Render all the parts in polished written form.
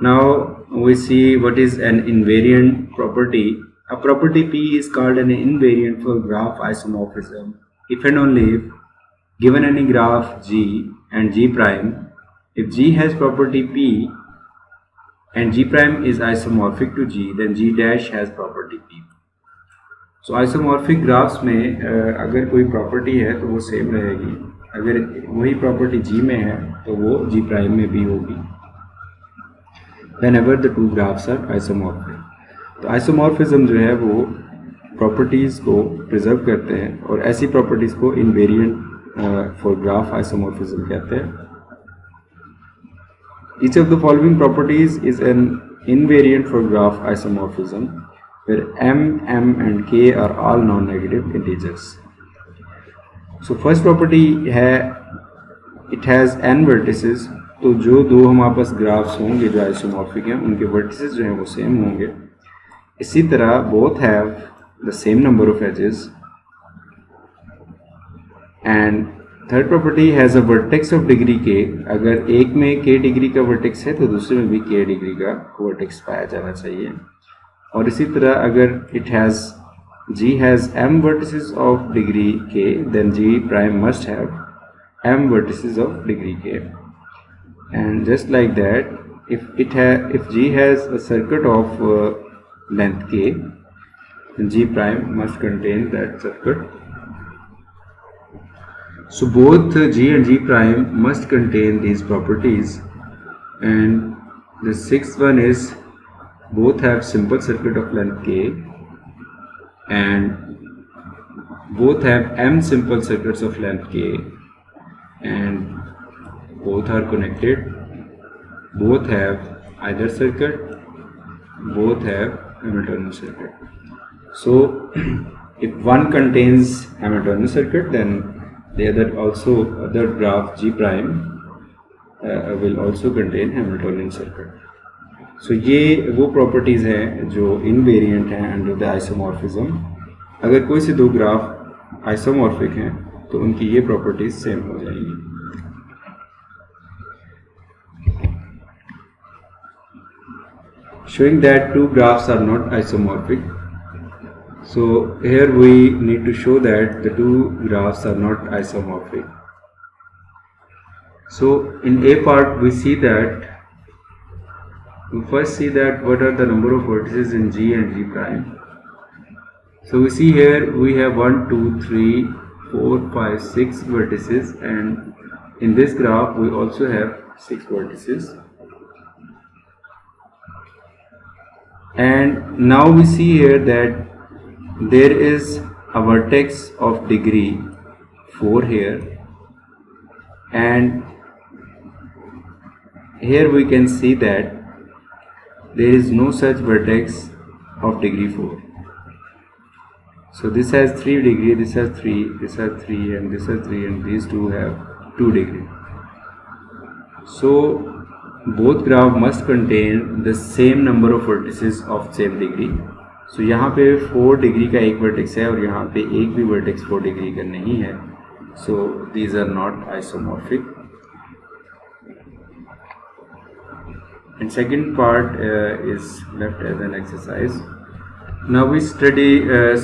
Now we see what is an invariant property. A property P is called an invariant for graph isomorphism if and only if given any graph G and G prime, if G has property P and G prime is isomorphic to G, then G dash has property P. So isomorphic graphs में अगर कोई property है तो वो same रहेगी, अगर वही property G में है तो वो G प्राइम में भी होगी whenever the two graphs are isomorphic. तो आइसोमॉर्फिज्म जो है वो प्रॉपर्टीज़ को प्रिजर्व करते हैं और ऐसी प्रॉपर्टीज़ को इनवेरिएंट फॉर ग्राफ आइसोमॉर्फिज्म कहते हैं. Each of the following properties is an invariant for graph isomorphism where m, and k are all non-negative integers. So first property है it has n vertices. तो जो दो हमारे पास graphs होंगे जो isomorphic हैं उनके वर्टिसेस जो हैं वो सेम होंगे. इसी तरह both have the same number of edges. And third property has a vertex of degree k. अगर एक में k डिग्री का वर्टेक्स है तो दूसरे में भी k डिग्री का वर्टेक्स पाया जाना चाहिए. और इसी तरह अगर it has G has m vertices of degree k, then G prime must have m vertices of degree k. And just like that, if G has a circuit of length k, then G prime must contain that circuit. So both G and G prime must contain these properties. And the sixth one is both have simple circuit of length k and both have m simple circuits of length k and both are connected, both have either circuit, both have Hamiltonian circuit. So if one contains Hamiltonian circuit, then the other graph G prime will also contain Hamiltonian circuit. So ये वो properties हैं जो invariant हैं under the isomorphism. अगर कोई से दो graph isomorphic हैं तो उनकी ये properties same हो जाएंगी. Showing that two graphs are not isomorphic. So here we need to show that the two graphs are not isomorphic. So in A part we first see that what are the number of vertices in G and G prime. So we see here we have 1, 2, 3, 4, 5, 6 vertices, and in this graph we also have 6 vertices. And now we see here that there is a vertex of degree 4 here, and here we can see that there is no such vertex of degree 4. So this has 3 degree, this has 3, this has 3, and this has 3, and these two have 2 degree. So both graph must contain the same number of vertices of same degree. So यहाँ पे 4 degree का एक vertex है और यहाँ पे एक भी वर्टेक्स 4 डिग्री का नहीं है. So these are not isomorphic. And second part is left as an exercise. Now we study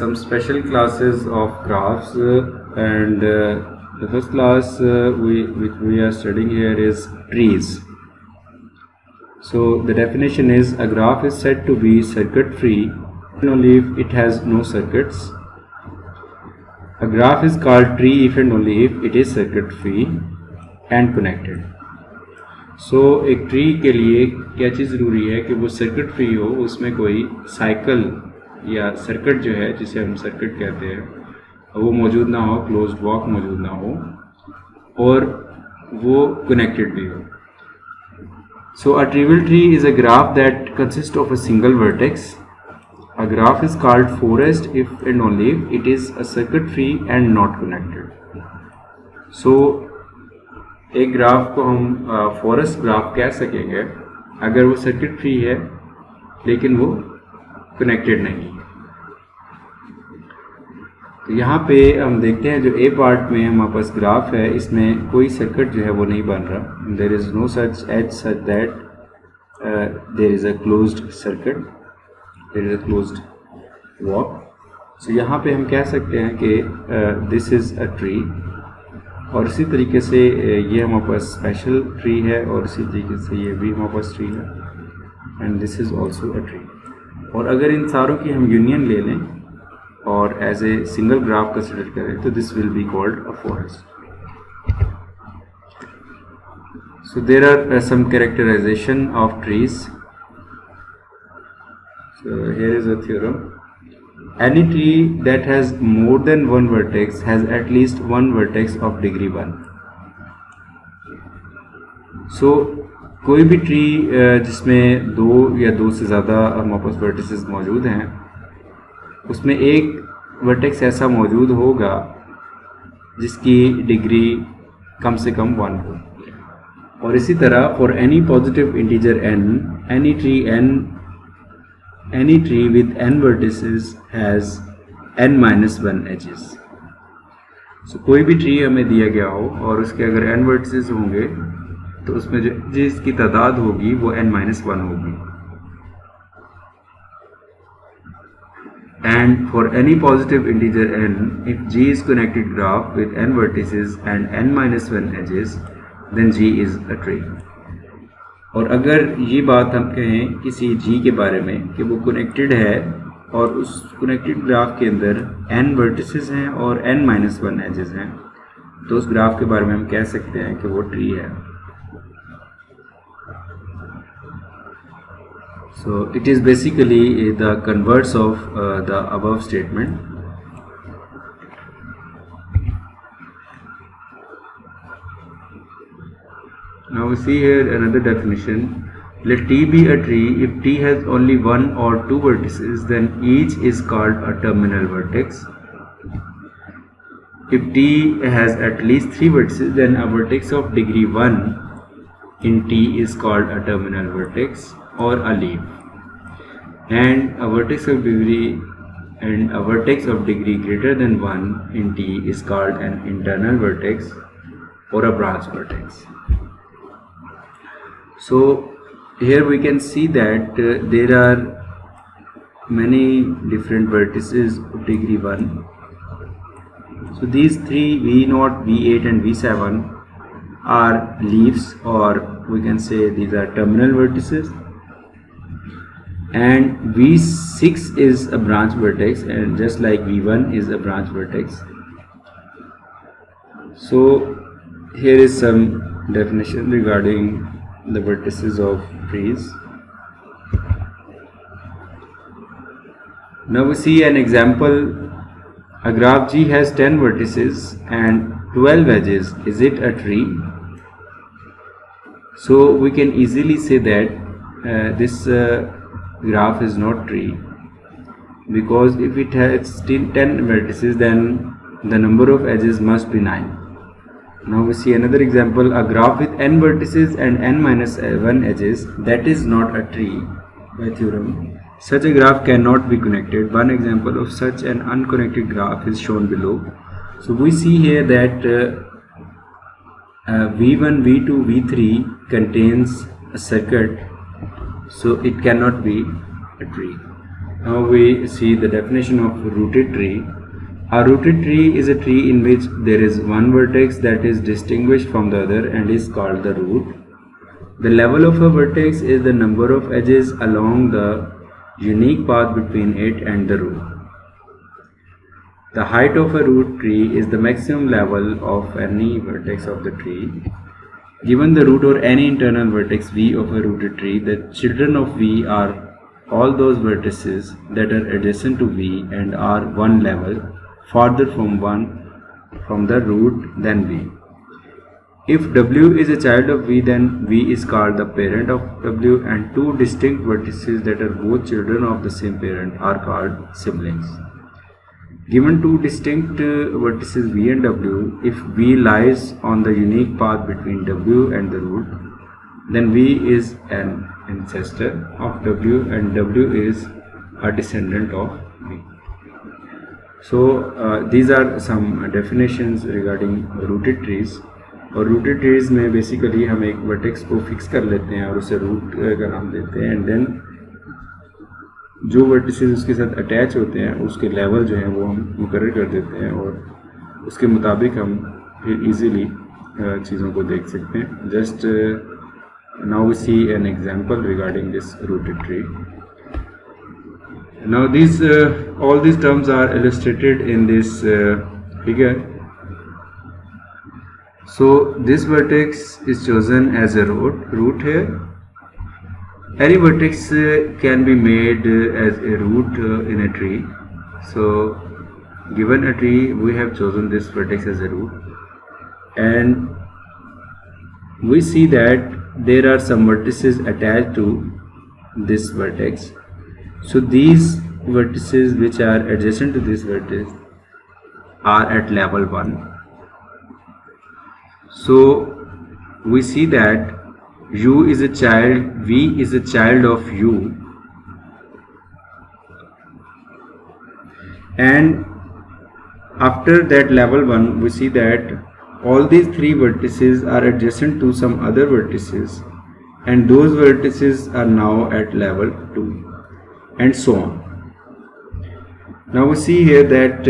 some special classes of graphs, and the first class which we are studying here is trees. So the definition is a graph is said to be circuit free only if it has no circuits. A graph is called tree if and only if it is circuit free and connected. So एक tree के लिए क्या चीज़ ज़रूरी है कि वो circuit free हो, उसमें कोई साइकिल या सर्किट जो है जिसे हम सर्किट कहते हैं वो मौजूद ना हो, क्लोज्ड वॉक मौजूद ना हो, और वो कनेक्टेड भी हो. So a trivial tree is a graph that consists of a single vertex. A graph is called forest if and only if it is a circuit free and not connected. So एक graph को हम forest graph कह सकेंगे अगर वो circuit free है लेकिन वो कनेक्टेड नहीं है. तो यहाँ पे हम देखते हैं जो ए पार्ट में हमारे पास ग्राफ है, इसमें कोई सर्किट जो है वो नहीं बन रहा. There is no such edge such that there is a closed circuit, there is a closed walk. So यहाँ पे हम कह सकते हैं कि this is a tree, और इसी तरीके से ये हमारे पास स्पेशल ट्री है, और इसी तरीके से ये भी हमारे पास ट्री है, and this is also a tree. और अगर इन सारों की हम यूनियन ले लें और edge a single graph consider करें तो this will be called a forest. So there are some characterization of trees. So here is a theorem. Any tree that has more than one vertex has at least one vertex of degree 1. So कोई भी tree जिसमें दो या दो से ज़्यादा हमारे पास vertices मौजूद हैं, उसमें एक वर्टेक्स ऐसा मौजूद होगा जिसकी डिग्री कम से कम 1 हो. और इसी तरह for any positive integer n, any tree with n vertices has n-1 edges. So कोई भी ट्री हमें दिया गया हो और उसके अगर n vertices होंगे तो उसमें जो edges की तादाद होगी वो n-1 होगी. And for any positive integer n, if G is connected graph with n vertices and n-1 edges, then G is a tree. और अगर ये बात हम कहें किसी G के बारे में कि वो कनेक्टेड है और उस कनेक्टेड ग्राफ के अंदर n वर्टिसेस हैं और n-1 एजेस हैं, तो उस ग्राफ के बारे में हम कह सकते हैं कि वो ट्री है. So it is basically the converse of the above statement. Now we see here another definition. Let T be a tree if T has only one or two vertices, then each is called a terminal vertex. If T has at least 3 vertices, then a vertex of degree 1 in T is called a terminal vertex or a leaf. And a vertex of degree greater than 1 in T is called an internal vertex or a branch vertex. So here we can see that there are many different vertices of degree 1. So these three, V0, V8 and V7 are leaves, or we can say these are terminal vertices, and V6 is a branch vertex, and just like V1 is a branch vertex. So here is some definition regarding the vertices of trees. Now we see an example. A graph G has 10 vertices and 12 edges. Is it a tree? So we can easily say that this graph is not tree, because if it has 10 vertices, then the number of edges must be 9. Now we see another example. A graph with n vertices and n-1 edges, that is not a tree by theorem. Such a graph cannot be connected. One example of such an unconnected graph is shown below. So we see here that V1, V2, V3 contains a circuit, so it cannot be a tree. Now we see the definition of rooted tree. A rooted tree is a tree in which there is one vertex that is distinguished from the other and is called the root. The level of a vertex is the number of edges along the unique path between it and the root. The height of a root tree is the maximum level of any vertex of the tree. Given the root or any internal vertex V of a rooted tree, the children of V are all those vertices that are adjacent to V and are one level farther from the root than V. If W is a child of V, then V is called the parent of W, and two distinct vertices that are both children of the same parent are called siblings. Given two distinct vertices V and W, if V lies on the unique path between W and the root, then V is an ancestor of W and W is a descendant of V. So these are some definitions regarding rooted trees. और rooted trees में basically हम एक vertex को fix कर लेते हैं और उसे रूट का नाम देते हैं, एंड देन जो वर्टिसेस उसके साथ अटैच होते हैं उसके लेवल जो हैं वो हम मुकर्रर कर देते हैं और उसके मुताबिक हम फिर इजीली चीज़ों को देख सकते हैं. Just now we see an example regarding this rooted tree. Now these all these terms are illustrated in this figure. So this vertex is chosen as a root here. Any vertex can be made as a root in a tree. So given a tree, we have chosen this vertex as a root, and we see that there are some vertices attached to this vertex. So these vertices which are adjacent to this vertex are at level 1. So we see that u is a child, v is a child of u, and after that level 1 we see that all these three vertices are adjacent to some other vertices, and those vertices are now at level 2, and so on. Now we see here that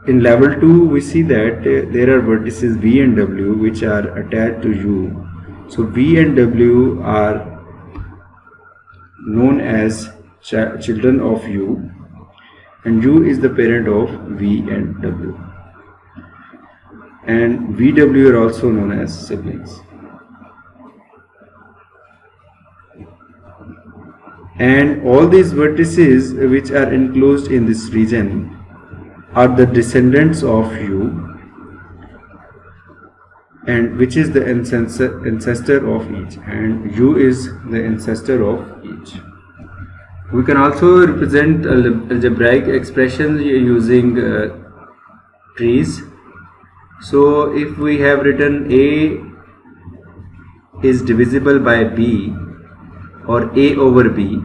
in level 2 we see that there are vertices v and w which are attached to u. So v and w are known as children of u, and u is the parent of v and w, and VW are also known as siblings. And all these vertices which are enclosed in this region are the descendants of U, and which is the ancestor of each, and U is the ancestor of each. We can also represent algebraic expressions using trees. So if we have written A is divisible by B or A over B,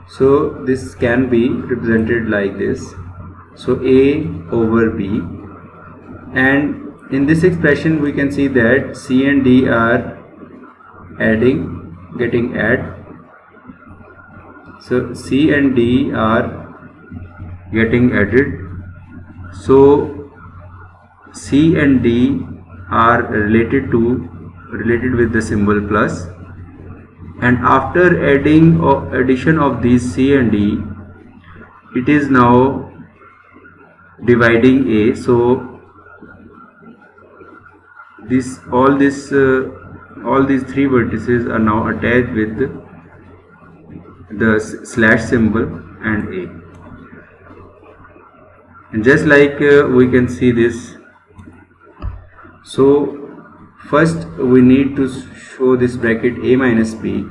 so this can be represented like this. So A over B, and in this expression we can see that C and D are getting add. So C and D are getting added. So C and D are related with the symbol plus, and after addition of these C and D, it is now dividing A. So all these three vertices are now attached with the slash symbol and A, and just like we can see this. So first we need to show this bracket A minus B.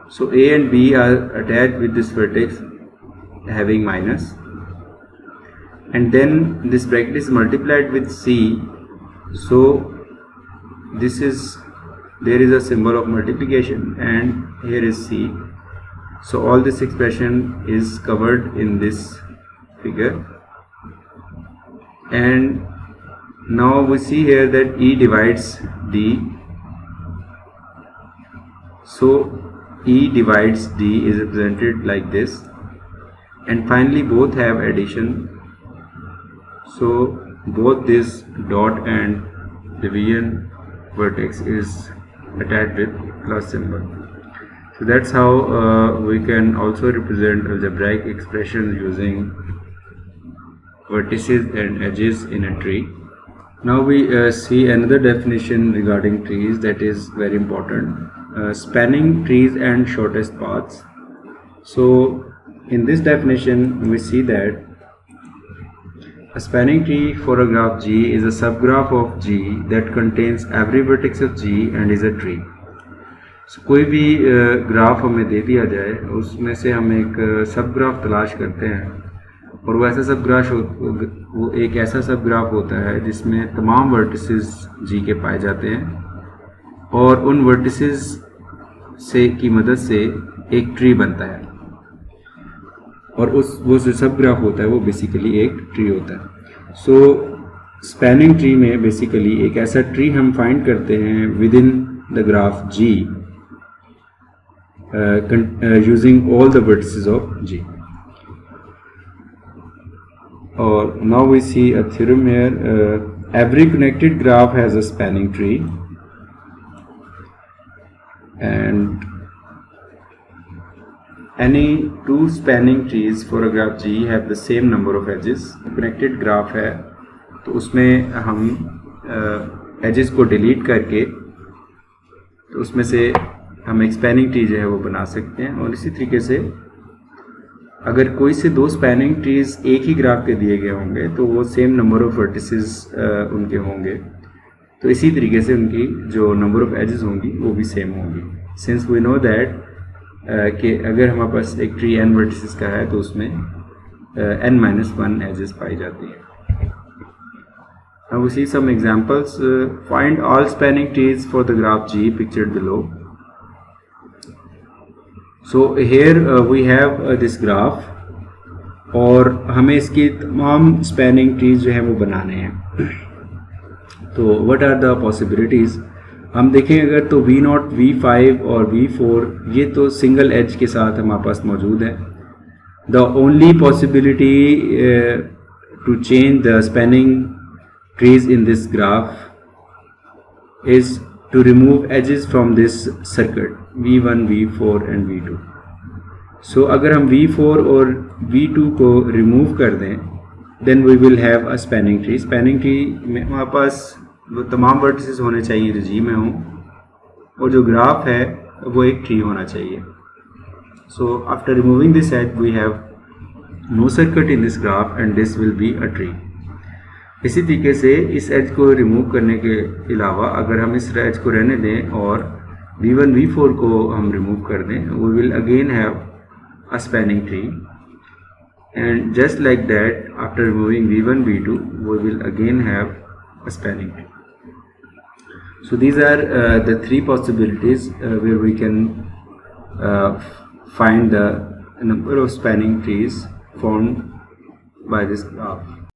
So A and B are attached with this vertex having minus, and then this bracket is multiplied with C. So there is a symbol of multiplication, and here is C. So all this expression is covered in this figure, and now we see here that E divides D. So E divides D is represented like this, and finally both have addition. So both this dot and division vertex is attached with plus symbol. So that's how we can also represent algebraic expressions using vertices and edges in a tree. Now we see another definition regarding trees that is very important. Spanning trees and shortest paths. So in this definition we see that a spanning tree for a graph G is a subgraph of G that contains every vertex of G and is a tree. So कोई भी graph हमें दे दिया जाए, उसमें से हम एक सब ग्राफ तलाश करते हैं, और वो एक ऐसा सब ग्राफ होता है जिसमें तमाम वर्टिसेस G के पाए जाते हैं, और उन वर्टिसेस की मदद से एक ट्री बनता है, और वो जो सब ग्राफ होता है वो बेसिकली एक ट्री होता है. सो स्पैनिंग ट्री में बेसिकली एक ऐसा ट्री हम फाइंड करते हैं with in the graph G using all the vertices of G. Or now we see a theorem here. Every connected graph has a spanning tree, and any two spanning trees for a graph G have the same number of edges. Connected graph है तो उसमें हम edges को delete करके तो उसमें से हम एक स्पैनिंग ट्री जो है वो बना सकते हैं. और इसी तरीके से अगर कोई से दो स्पैनिंग ट्रीज एक ही ग्राफ के दिए गए होंगे तो वो सेम नंबर ऑफ वर्टिसेस उनके होंगे. तो इसी तरीके से उनकी जो नंबर ऑफ एजेस होंगी वो भी सेम होंगी. सिंस वी नो दैट कि अगर हमारे पास एक ट्री n वर्टिसेस का है तो उसमें n-1 एजेस पाई जाती हैं. Now we see some examples. Find all spanning trees for the graph G pictured below. So here we have this graph और हमें इसकी तमाम स्पैनिंग ट्रीज जो है वो बनाने हैं. तो what are the possibilities? हम देखें अगर तो V0, V5 और V4 ये तो सिंगल एज के साथ हमारे पास मौजूद है. The only possibility to change the spanning trees in this graph is to remove edges from this circuit V1, V4 and V2. So अगर हम V4 और V2 को remove कर दें then we will have a spanning tree. Spanning tree में हमारे पास वो तमाम vertices होने चाहिए जो G में हों और जो ग्राफ है वो एक ट्री होना चाहिए. So after removing this edge we have no circuit in this graph and this will be a tree. इसी तरीके से इस एज को रिमूव करने के अलावा अगर हम इस एज को रहने दें और V1, V4 को हम रिमूव कर दें we will again have a spanning tree. And just like that after removing V1, V2 we will again have a spanning tree. So these are the three possibilities where we can find the number of spanning trees formed by this graph.